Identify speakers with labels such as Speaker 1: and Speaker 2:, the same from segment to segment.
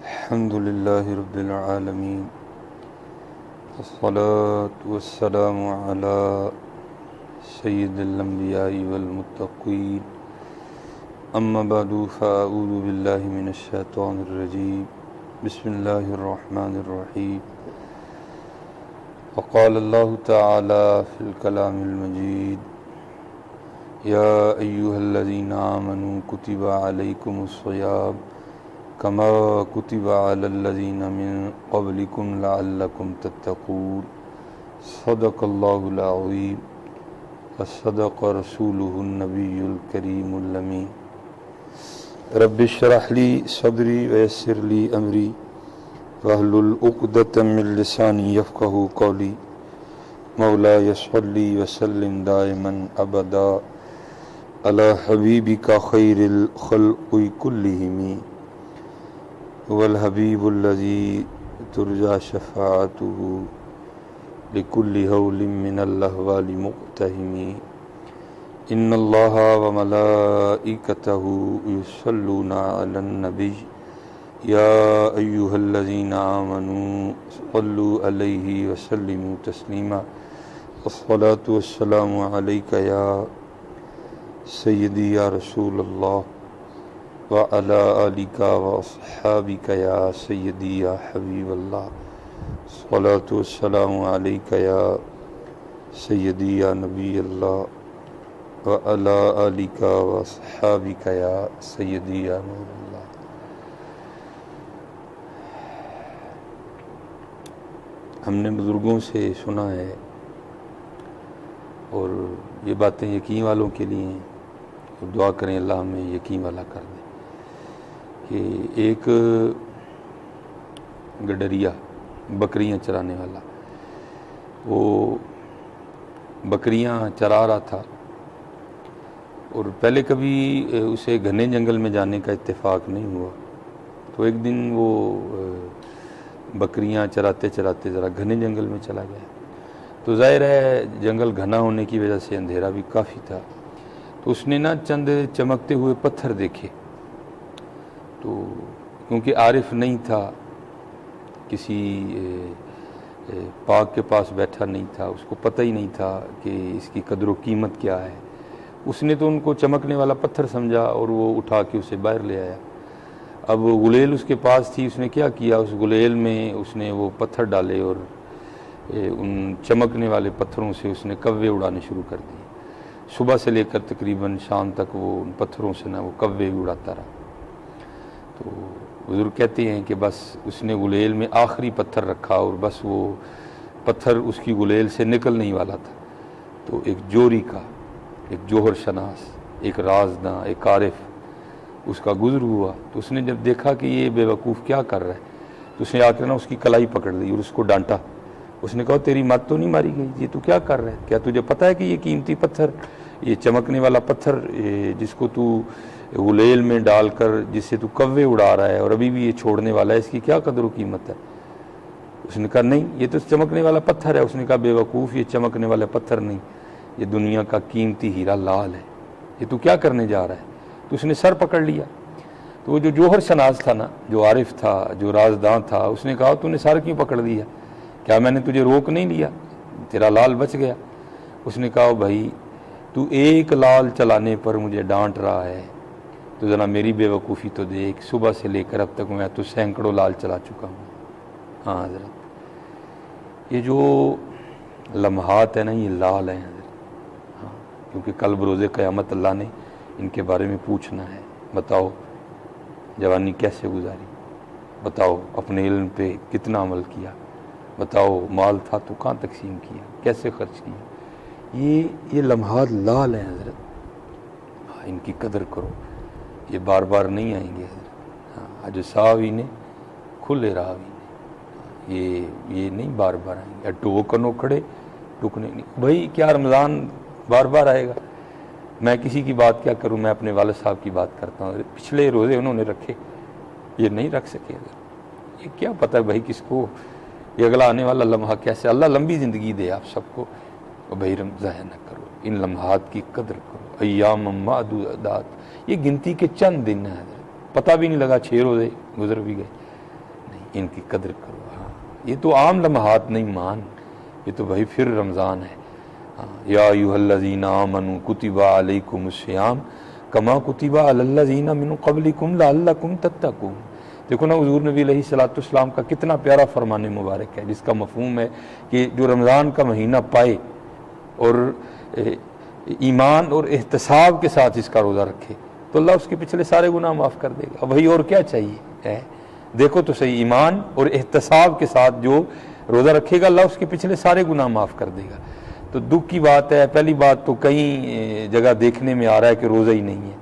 Speaker 1: الحمد لله رب العالمين والصلاة والسلام على سيد الأنبياء والمتقين أما بعد فأعوذ بالله من الشيطان الرجيم بسم الله الرحمن الرحيم وقال الله تعالى في الكلام المجيد يا أيها الذين آمنوا كتب عليكم الصيام كما كتب على الذين من قبلكم لعلكم تتقون صدق الله العظيم وصدق رسوله النبي الكريم الأمين رب اشرح لي صدري ويسر لي أمري واحلل عقدة من لساني يفقهوا قولي مولاي صل وسلم دائما أبدا على حبيبك خير الخلق كلهم هو الحبيب الذي ترجى شفاعته لكل هول من الأهوال مقتهم إن الله وملائكته يصلون على النبي يا أيها الذين آمنوا صلوا عليه وسلموا تسليما الصلاة والسلام عليك يا سيدي يا رسول الله وعلى آلك وأصحابك يا سيدي يا حبيب الله الصلاة والسلام عليك يا سيدي يا نبي الله وعلى آلك وأصحابك يا سيدي يا نور الله. ہم نے بزرگوں سے سنا ہے اور یہ باتیں یقین والوں کے لیے ہیں اور دعا کریں اللہ ہمیں یقین والا کر دے کہ ایک گڈریا بکریاں چرانے والا وہ بکریاں چرا رہا تھا اور پہلے کبھی اسے گھنے جنگل میں جانے کا اتفاق نہیں ہوا تو ایک دن وہ بکریاں چراتے چراتے ذرا گھنے جنگل میں چلا گیا تو ظاہر ہے جنگل گھنا ہونے کی وجہ سے اندھیرا بھی کافی تھا تو اس نے نا چند چمکتے ہوئے پتھر دیکھے تو کیونکہ عارف نہیں تھا کسی پاک کے پاس بیٹھا نہیں تھا اس کو پتہ ہی نہیں تھا کہ اس کی قدر و قیمت کیا ہے اس نے تو ان کو چمکنے والا پتھر سمجھا اور وہ اٹھا کے اسے باہر لے آیا اب غلیل اس کے پاس تھی اس نے کیا کیا اس غلیل میں اس نے وہ پتھر ڈالے اور ان چمکنے والے پتھروں سے اس نے کوے اڑانے شروع کر دیے صبح سے لے کر تقریباً شام تک وہ ان پتھروں سے نا وہ کوے اڑاتا رہا تو بزرگ کہتے ہیں کہ بس اس نے غلیل میں آخری پتھر رکھا اور بس وہ پتھر اس کی غلیل سے نکل نہیں والا تھا تو ایک جوری کا ایک جوہر شناس ایک رازداں ایک عارف اس کا گزر ہوا تو اس نے جب دیکھا کہ یہ بے وقوف کیا کر رہا ہے تو اس نے آ کر نا اس کی کلائی پکڑ لی اور اس کو ڈانٹا اس نے کہا تیری مت تو نہیں ماری گئی یہ تو کیا کر رہا ہے کیا تجھے پتہ ہے کہ یہ قیمتی پتھر یہ چمکنے والا پتھر جس کو تو غلیل میں ڈال کر جس سے تو کوے اڑا رہا ہے اور ابھی بھی یہ چھوڑنے والا ہے اس کی کیا قدر و قیمت ہے اس نے کہا نہیں یہ تو چمکنے والا پتھر ہے اس نے کہا بے وقوف یہ چمکنے والا پتھر نہیں یہ دنیا کا قیمتی ہیرا لال ہے یہ تو کیا کرنے جا رہا ہے تو اس نے سر پکڑ لیا تو وہ جو جوہر شناس تھا نا جو عارف تھا جو رازداں تھا اس نے کہا تو نے سر کیوں پکڑ لیا کیا میں نے تجھے روک نہیں لیا تیرا لال بچ گیا اس نے کہا بھائی تو ایک لال چلانے پر مجھے ڈانٹ رہا ہے تو ذرا میری بے وقوفی تو دیکھ صبح سے لے کر اب تک میں تو سینکڑوں لال چلا چکا ہوں ہاں حضرت یہ جو لمحات ہیں نا یہ لال ہیں حضرت ہاں کیونکہ کل بروز قیامت اللہ نے ان کے بارے میں پوچھنا ہے بتاؤ جوانی کیسے گزاری بتاؤ اپنے علم پہ کتنا عمل کیا بتاؤ مال تھا تو کہاں تقسیم کیا کیسے خرچ کیا یہ لمحات لال ہیں حضرت ہاں ان کی قدر کرو یہ بار بار نہیں آئیں گے حضرت ہاں جو ساوی نے کھلے راوی نے یہ نہیں بار بار آئیں گے ٹوکنو کھڑے ٹکنے نہیں بھائی کیا رمضان بار بار آئے گا میں کسی کی بات کیا کروں میں اپنے والد صاحب کی بات کرتا ہوں پچھلے روزے انہوں نے رکھے یہ نہیں رکھ سکے حضرت یہ کیا پتہ ہے بھائی کس کو یہ اگلا آنے والا لمحہ کیسے اللہ لمبی زندگی دے آپ سب کو بھائی ضائع نہ کرو ان لمحات کی قدر کرو ایام معدودات یہ گنتی کے چند دن ہیں حضرت پتہ بھی نہیں لگا 6 روزے گزر بھی گئے ان کی قدر کرو. ہاں یہ تو عام لمحات نہیں مان، یہ تو بھائی پھر رمضان ہے. یا ایھا الذین آمنوا کتب علیکم الصیام کما کتب علی الذین من قبلکم لعلکم تتقون. دیکھو نا حضور نبی علیہ الصلوۃ والسلام کا کتنا پیارا فرمان مبارک ہے، جس کا مفہوم ہے کہ جو رمضان کا مہینہ پائے اور ایمان اور احتساب کے ساتھ اس کا روزہ رکھے تو اللہ اس کے پچھلے سارے گناہ معاف کر دے گا. بھائی اور کیا چاہیے ہے؟ دیکھو تو صحیح، ایمان اور احتساب کے ساتھ جو روزہ رکھے گا اللہ اس کے پچھلے سارے گناہ معاف کر دے گا. تو دکھ کی بات ہے. پہلی بات تو کئی جگہ دیکھنے میں آ رہا ہے کہ روزہ ہی نہیں ہے.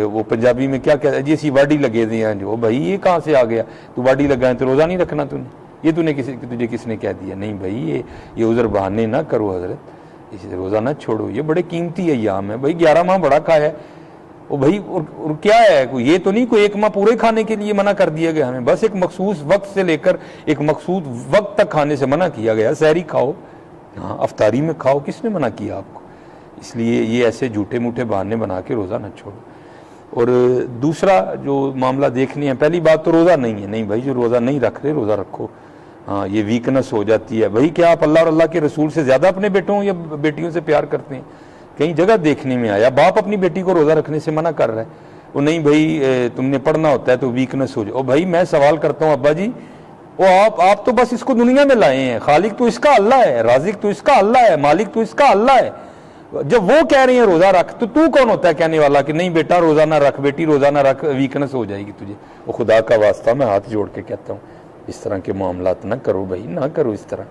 Speaker 1: وہ پنجابی میں کیا کہتے ہیں جی اسی واڈی لگے دے ہیں جو. بھائی یہ کہاں سے آ گیا؟ تو واڈی لگا ہے تو روزہ نہیں رکھنا تو نے؟ یہ تجھے کس نے کہہ دیا؟ نہیں بھائی یہ عذر بہانے نہ کرو حضرت، اس روزہ نہ چھوڑو، یہ بڑے قیمتی ایام ہے. بھائی 11 ماہ بڑا کھایا ہے وہ بھائی، اور کیا ہے؟ یہ تو نہیں کوئی ایک ماہ پورے کھانے کے لیے منع کر دیا گیا ہمیں، بس ایک مخصوص وقت سے لے کر ایک مخصوص وقت تک کھانے سے منع کیا گیا. سحری کھاؤ، ہاں افطاری میں کھاؤ، کس نے منع کیا آپ کو؟ اس لیے یہ ایسے جھوٹے موٹے بہانے بنا کے روزہ نہ چھوڑو. اور دوسرا جو معاملہ دیکھنی ہے، پہلی بات تو روزہ نہیں ہے. نہیں بھائی جو روزہ نہیں رکھ رہے روزہ رکھو. ہاں یہ ویکنس ہو جاتی ہے. بھائی کیا آپ اللہ اور اللہ کے رسول سے زیادہ اپنے بیٹوں یا بیٹیوں سے پیار کرتے ہیں؟ کئی جگہ دیکھنے میں آیا باپ اپنی بیٹی کو روزہ رکھنے سے منع کر رہا ہے. وہ نہیں بھائی تم نے پڑھنا ہوتا ہے تو ویکنس ہو جائے. اور بھائی میں سوال کرتا ہوں ابا جی، وہ آپ تو بس اس کو دنیا میں لائے ہیں. خالق تو اس کا اللہ ہے، رازق تو اس کا اللہ ہے، مالک تو اس کا اللہ ہے. جب وہ کہہ رہے ہیں روزہ رکھ تو کون ہوتا ہے کہنے والا کہ نہیں بیٹا روزہ نہ رکھ، بیٹی روزہ نہ رکھ، ویکنس ہو جائے گی تجھے. وہ خدا کا واسطہ میں ہاتھ جوڑ کے کہتا ہوں اس طرح کے معاملات نہ کرو بھائی، نہ کرو اس طرح.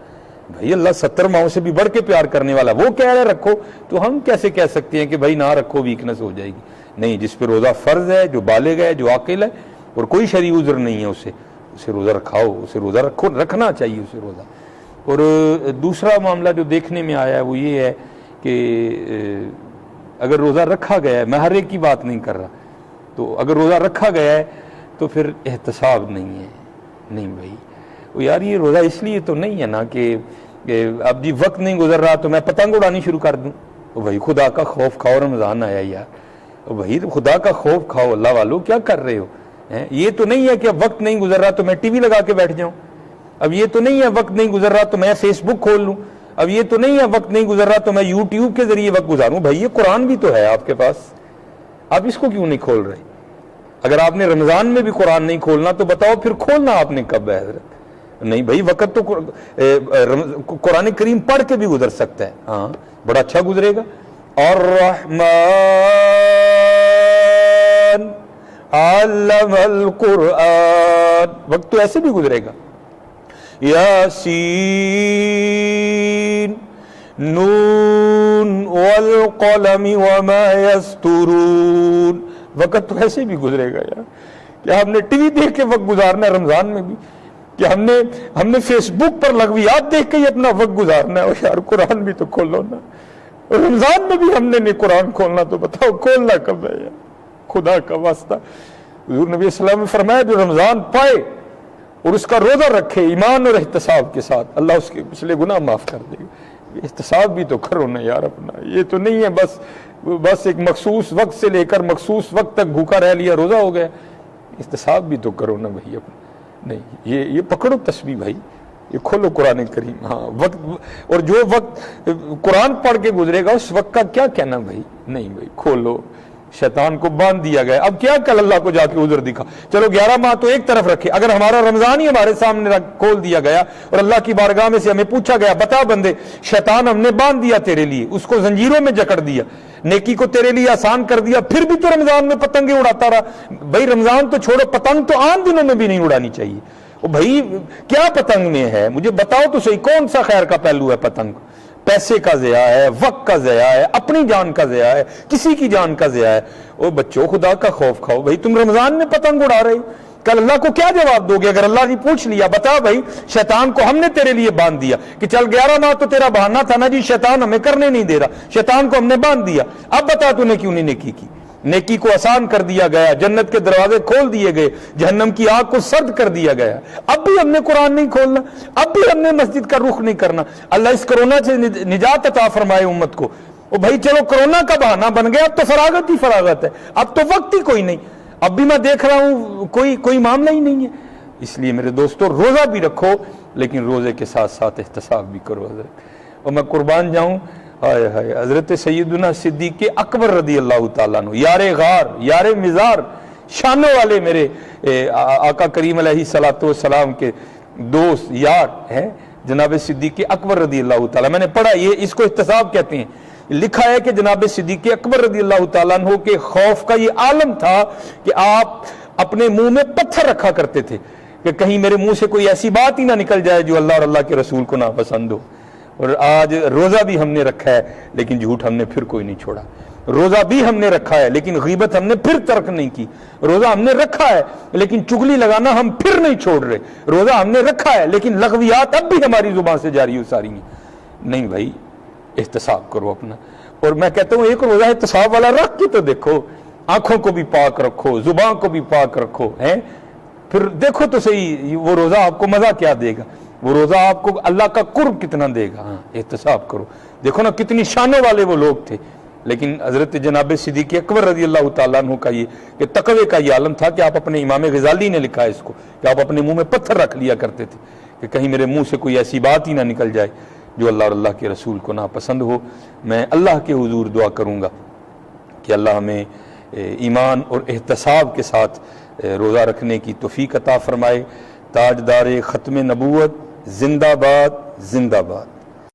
Speaker 1: بھائی اللہ 70 ماہوں سے بھی بڑھ کے پیار کرنے والا، وہ کہہ رہے رکھو تو ہم کیسے کہہ سکتے ہیں کہ بھائی نہ رکھو ویکنس ہو جائے گی؟ نہیں، جس پہ روزہ فرض ہے، جو بالغ ہے، جو عاقل ہے اور کوئی شرعی عذر نہیں ہے اسے روزہ رکھاؤ، اسے روزہ رکھنا چاہیے اسے روزہ. اور دوسرا معاملہ جو دیکھنے میں آیا ہے وہ یہ ہے کہ اگر روزہ رکھا گیا ہے، میں ہر ایک کی بات نہیں کر رہا، تو اگر روزہ رکھا گیا ہے تو پھر احتساب نہیں ہے. نہیں بھائی یار یہ روزہ اس لیے تو نہیں ہے نا کہ اب جی وقت نہیں گزر رہا تو میں پتنگ اڑانی شروع کر دوں. بھائی خدا کا خوف کھاؤ، رمضان آیا یار. بھائی خدا کا خوف کھاؤ، اللہ والو کیا کر رہے ہو؟ یہ تو نہیں ہے کہ اب وقت نہیں گزر رہا تو میں ٹی وی لگا کے بیٹھ جاؤں. اب یہ تو نہیں ہے وقت نہیں گزر رہا تو میں فیس بک کھول لوں. اب یہ تو نہیں ہے وقت نہیں گزر رہا تو میں یوٹیوب کے ذریعے وقت گزاروں. بھائی یہ قرآن بھی تو ہے آپ کے پاس، آپ اس کو کیوں نہیں کھول رہے؟ اگر آپ نے رمضان میں بھی قرآن نہیں کھولنا تو بتاؤ پھر کھولنا آپ نے کب ہے حضرت؟ نہیں بھائی وقت تو قرآن کریم پڑھ کے بھی گزر سکتا ہے. ہاں بڑا اچھا گزرے گا. الرحمن علم القرآن، وقت تو ایسے بھی گزرے گا. یاسین نون والقلم وما یسطرون، وقت تو ایسے بھی گزرے گا یار. کیا ہم نے ٹی وی دیکھ کے وقت گزارنا ہے رمضان میں بھی؟ کہ ہم نے فیس بک پر لغویات دیکھ کے ہی اپنا وقت گزارنا ہے؟ یار قرآن بھی تو کھولو نا. رمضان میں بھی ہم نے نہیں قرآن کھولنا تو بتاؤ کھولنا کب ہے یار؟ خدا کا واسطہ. حضور نبی صلی اللہ علیہ وسلم نے فرمایا جو رمضان پائے اور اس کا روزہ رکھے ایمان اور احتساب کے ساتھ، اللہ اس کے پچھلے گناہ معاف کر دے گا. احتساب بھی تو کرو نا یار اپنا. یہ تو نہیں ہے بس ایک مخصوص وقت سے لے کر مخصوص وقت تک بھوکا رہ لیا روزہ ہو گیا. احتساب بھی تو کرو نا بھائی اپنا. نہیں یہ پکڑو تسبیح بھائی، یہ کھولو قرآن کریم. ہاں وقت، اور جو وقت قرآن پڑھ کے گزرے گا اس وقت کا کیا کہنا بھائی؟ نہیں بھائی کھولو. شیطان کو باندھ دیا گیا. اب کیا کل اللہ کو جا کے عذر دکھا؟ چلو 11 ماہ تو ایک طرف رکھے، اگر ہمارا رمضان ہی ہمارے سامنے کھول دیا گیا اور اللہ کی بارگاہ میں سے ہمیں پوچھا گیا بتا بندے شیطان ہم نے باندھ دیا تیرے لیے، اس کو زنجیروں میں جکڑ دیا، نیکی کو تیرے لیے آسان کر دیا، پھر بھی تو رمضان میں پتنگیں اڑاتا رہا. بھائی رمضان تو چھوڑو، پتنگ تو عام دنوں میں بھی نہیں اڑانی چاہیے. بھائی کیا پتنگ میں ہے؟ مجھے بتاؤ تو صحیح کون سا خیر کا پہلو ہے پتنگ؟ پیسے کا ضیاع ہے، وقت کا ضیاع ہے، اپنی جان کا ضیاع ہے، کسی کی جان کا ضیاع ہے. او بچوں خدا کا خوف کھاؤ. بھائی تم رمضان میں پتنگ اڑا رہے ہو، کل اللہ کو کیا جواب دو گے اگر اللہ نے پوچھ لیا بتا بھائی شیطان کو ہم نے تیرے لیے باندھ دیا کہ چل 11 ماہ تو تیرا بہانہ تھا نا جی، شیطان ہمیں کرنے نہیں دے رہا، شیطان کو ہم نے باندھ دیا، اب بتا تو نے کیوں نہیں نیکی کی؟ نیکی کو آسان کر دیا گیا، جنت کے دروازے کھول دیے گئے، جہنم کی آگ کو سرد کر دیا گیا. اب بھی ہم نے قرآن نہیں کھولنا، اب بھی ہم نے مسجد کا رخ نہیں کرنا. اللہ اس کرونا سے نجات عطا فرمائے امت کو. او بھائی چلو کرونا کا بہانہ بن گیا، اب تو فراغت ہی فراغت ہے، اب تو وقت ہی کوئی نہیں. اب بھی میں دیکھ رہا ہوں کوئی معاملہ ہی نہیں ہے. اس لیے میرے دوستوں روزہ بھی رکھو لیکن روزے کے ساتھ ساتھ احتساب بھی کرو حضرت۔ اور میں قربان جاؤں، ہائے ہائے، حضرت سیدنا صدیق اکبر رضی اللہ تعالیٰ عنہ، یار غار، یار مزار، شانوں والے میرے آقا کریم علیہ الصلوۃ والسلام کے دوست یار ہیں جناب صدیق اکبر رضی اللہ تعالیٰ۔ میں نے پڑھا یہ اس کو احتساب کہتے ہیں، لکھا ہے کہ جناب صدیق اکبر رضی اللہ تعالیٰ عنہ کے خوف کا یہ عالم تھا کہ آپ اپنے منہ میں پتھر رکھا کرتے تھے کہ کہیں میرے منہ سے کوئی ایسی بات ہی نہ نکل جائے جو اللہ اور اللہ کے رسول کو ناپسند ہو۔ اور آج روزہ بھی ہم نے رکھا ہے لیکن جھوٹ ہم نے پھر کوئی نہیں چھوڑا، روزہ بھی ہم نے رکھا ہے لیکن غیبت ہم نے پھر ترک نہیں کی، روزہ ہم نے رکھا ہے لیکن چگلی لگانا ہم پھر نہیں چھوڑ رہے، روزہ ہم نے رکھا ہے لیکن لغویات اب بھی ہماری زبان سے جاری ہو ساری ہیں۔ نہیں بھائی، احتساب کرو اپنا۔ اور میں کہتا ہوں ایک روزہ احتساب والا رکھ کے تو دیکھو، آنکھوں کو بھی پاک رکھو، زبان کو بھی پاک رکھو، ہیں پھر دیکھو تو صحیح وہ روزہ آپ کو مزہ کیا دے گا، وہ روزہ آپ کو اللہ کا قرب کتنا دے گا۔ ہاں احتساب کرو، دیکھو نا کتنی شانوں والے وہ لوگ تھے، لیکن حضرت جناب صدیق اکبر رضی اللہ تعالیٰ عنہ کا یہ کہ تقوی کا یہ عالم تھا کہ آپ اپنے امام غزالی نے لکھا ہے اس کو کہ آپ اپنے منہ میں پتھر رکھ لیا کرتے تھے کہ کہیں میرے منہ سے کوئی ایسی بات ہی نہ نکل جائے جو اللہ اور اللہ کے رسول کو ناپسند ہو۔ میں اللہ کے حضور دعا کروں گا کہ اللہ ہمیں ایمان اور احتساب کے ساتھ روزہ رکھنے کی توفیق عطا فرمائے۔ تاجدار ختم نبوت زندہ باد، زندہ باد۔